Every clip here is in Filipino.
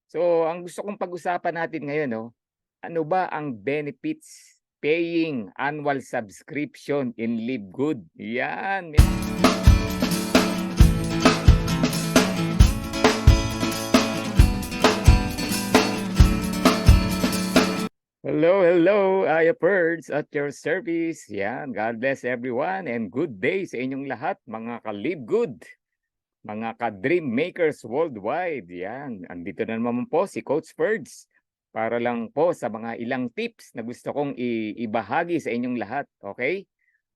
So, ang gusto kong pag-usapan natin ngayon, no, ano ba ang benefits paying annual subscription in Live Good? Yan. Hello, hello, Birds at your service. Yan, God bless everyone and good day sa inyong lahat, mga ka-Live Good, mga ka-Dream Makers worldwide. Yan, andito na naman po si Coach Birds para lang po sa mga ilang tips na gusto kong ibahagi sa inyong lahat. Okay?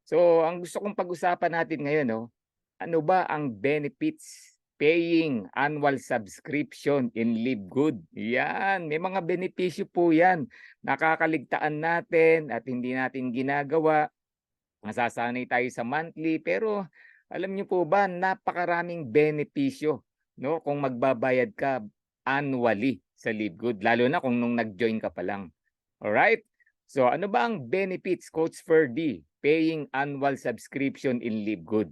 So, ang gusto kong pag-usapan natin ngayon, no, ano ba ang benefits paying annual subscription in Live Good? Yan, may mga benepisyo po yan. Nakakaligtaan natin at hindi natin ginagawa. Nasasanay tayo sa monthly, pero alam niyo po ba, napakaraming benepisyo, no, kung magbabayad ka annually sa Live Good, lalo na kung nung nag-join ka pa lang. Alright? So ano ba ang benefits, Coach Ferdy, paying annual subscription in Live Good?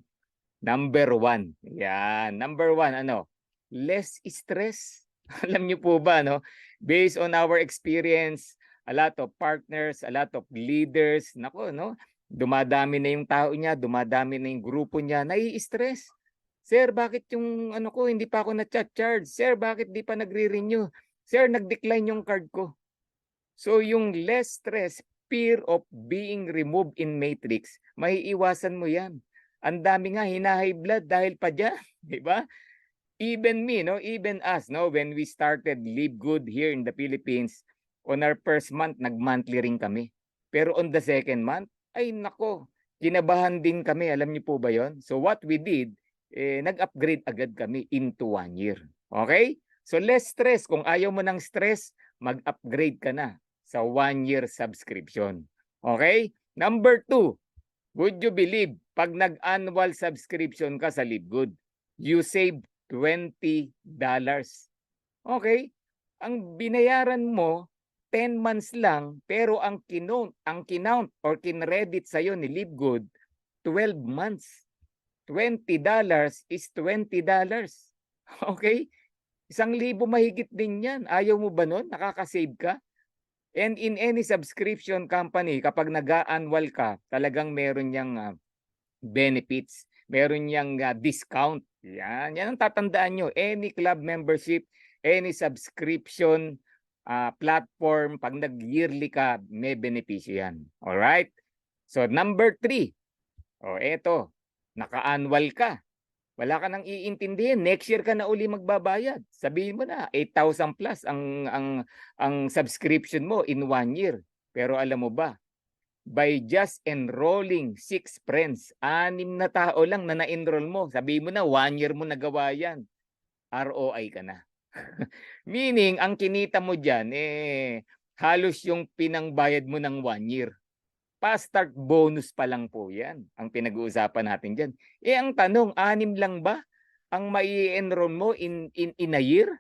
Number one, yan. Number one, ano? Less stress. Alam niyo po ba, no? Based on our experience, a lot of partners, a lot of leaders, nako, no? Dumadami na yung tao niya, dumadami na yung grupo niya, nai-stress. Sir, bakit yung ano ko, hindi pa ako na-charge? Sir, bakit di pa nagre-renew? Sir, nag-decline yung card ko. So yung less stress, fear of being removed in matrix, maiiwasan mo yan. Ang dami nga high blood dahil pa dyan, di ba? Even me, no, even us, no, when we started Live Good here in the Philippines, on our first month, nag-monthly rin kami. Pero on the second month, ay nako, kinabahan din kami. Alam niyo po ba yon? So what we did, nag-upgrade agad kami into 1 year. Okay? So less stress. Kung ayaw mo ng stress, mag-upgrade ka na sa 1 year subscription. Okay? Number two, would you believe, pag nag-annual subscription ka sa Live Good, you save $20. Okay? Ang binayaran mo 10 months lang, pero ang kinount or kinredit sa'yo ni Live Good 12 months. $20 is $20. Okay? 1,000 mahigit din yan. Ayaw mo ba nun? Nakaka-save ka? And in any subscription company, kapag nag-annual ka, talagang meron niyang benefits, meron niyang discount. Yan ang tatandaan nyo. Any club membership, any subscription platform, pag nag-yearly ka, may benepisyo yan. Alright? So number 3, eto, naka-annual ka. Wala ka nang iintindihin. Next year ka na uli magbabayad. Sabihin mo na 8,000 plus ang subscription mo in 1 year. Pero alam mo ba, by just enrolling 6 friends, 6 na tao lang na na-enroll mo, sabihin mo na 1 year mo nagawa yan, ROI ka na. Meaning, ang kinita mo dyan, halos yung pinangbayad mo ng 1 year. Pa-start bonus pa lang po yan, ang pinag-uusapan natin dyan. Ang tanong, 6 lang ba ang mai-enroll mo in a year?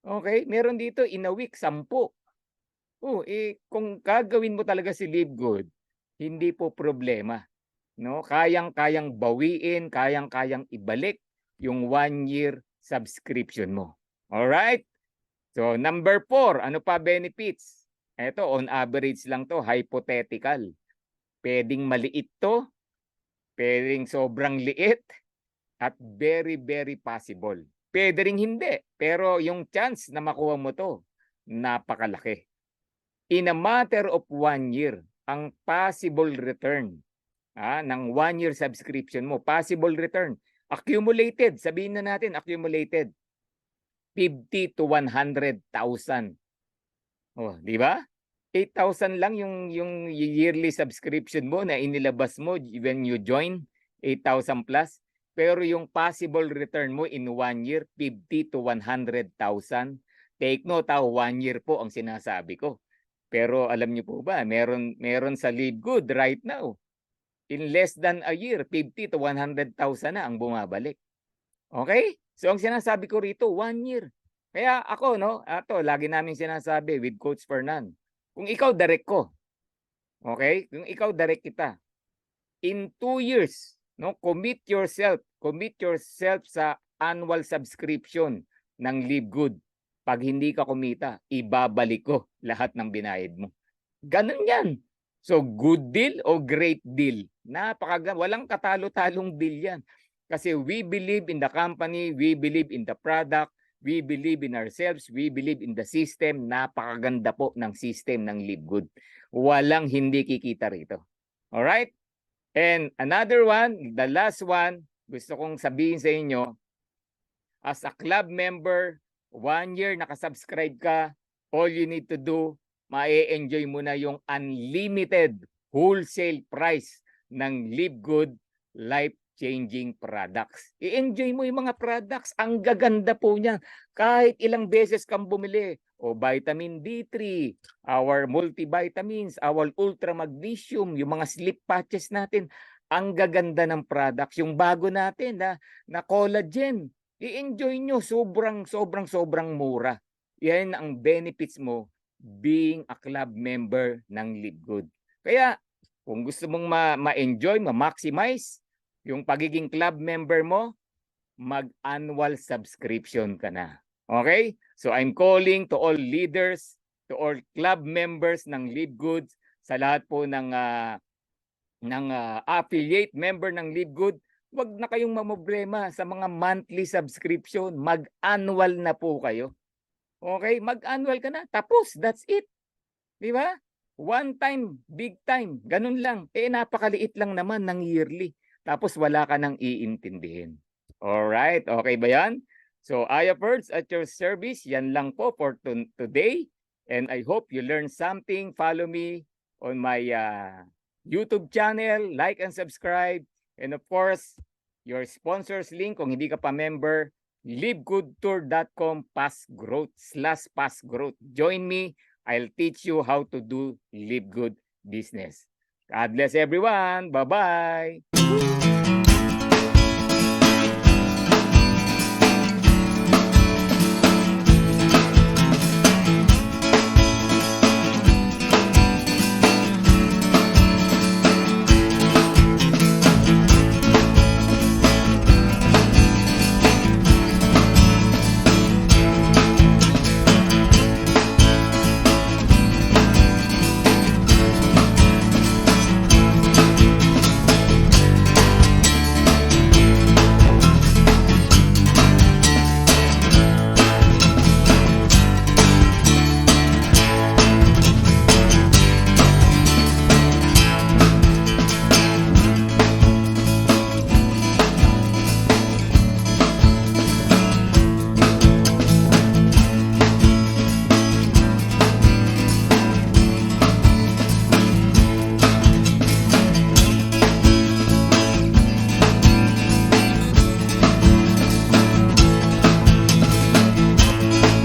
Okay, meron dito in a week, 10. Kung gagawin mo talaga si Live Good, hindi po problema. No? Kayang-kayang bawiin, kayang-kayang ibalik yung 1 year subscription mo. Alright? So, number 4, ano pa benefits? Ito, on average lang to, hypothetical. Pwedeng maliit to, pwedeng sobrang liit, at very, very possible. Pwede ring hindi, pero yung chance na makuha mo to, napakalaki. In a matter of 1 year, ang possible return ng 1 year subscription mo, possible return, accumulated, sabihin na natin, accumulated, 50 to 100,000. Oh, di ba? 8,000 lang yung yearly subscription mo na inilabas mo when you join, 8,000 plus. Pero yung possible return mo in 1 year, 50 to 100,000. Take note, 1 year po ang sinasabi ko. Pero alam niyo po ba, meron sa Live Good right now. In less than a year, 50 to 100,000 na ang bumabalik. Okay? So ang sinasabi ko rito, 1 year. Kaya ako, no, lagi namin sinasabi with Coach Fernan, kung ikaw direct ko, okay? Kung ikaw direct kita, in 2 years, no, commit yourself sa annual subscription ng Live Good. Pag hindi ka kumita, ibabalik ko lahat ng binayad mo. Ganun yan. So, good deal o great deal? Walang katalo-talong deal yan. Kasi we believe in the company, we believe in the product, we believe in ourselves, we believe in the system. Napakaganda po ng system ng Live Good. Walang hindi kikita rito. Alright? And another one, the last one, gusto kong sabihin sa inyo, as a club member, 1 year nakasubscribe ka, all you need to do, ma-enjoy mo na yung unlimited wholesale price ng Live Good life-changing products. I-enjoy mo yung mga products. Ang gaganda po niya. Kahit ilang beses kang bumili. O vitamin D3, our multivitamins, our ultra magnesium, yung mga sleep patches natin. Ang gaganda ng products. Yung bago natin na collagen. I-enjoy nyo. Sobrang mura. Yan ang benefits mo being a club member ng Live Good. Kaya, kung gusto mong ma-enjoy, ma-maximize yung pagiging club member mo, mag-annual subscription ka na. Okay? So I'm calling to all leaders, to all club members ng Live Good, sa lahat po ng affiliate member ng Live Good, wag na kayong mamroblema sa mga monthly subscription. Mag-annual na po kayo. Okay? Mag-annual ka na. Tapos, that's it. Di ba? One time, big time. Ganun lang. Napakaliit lang naman ng yearly. Tapos wala ka nang iintindihin. Alright, okay ba yan? So, Ayapurds at your service. Yan lang po for today. And I hope you learned something. Follow me on my YouTube channel. Like and subscribe. And of course, your sponsors link kung hindi ka pa member, livegoodtour.com /passgrowth. Join me. I'll teach you how to do Live Good business. God bless everyone. Bye-bye.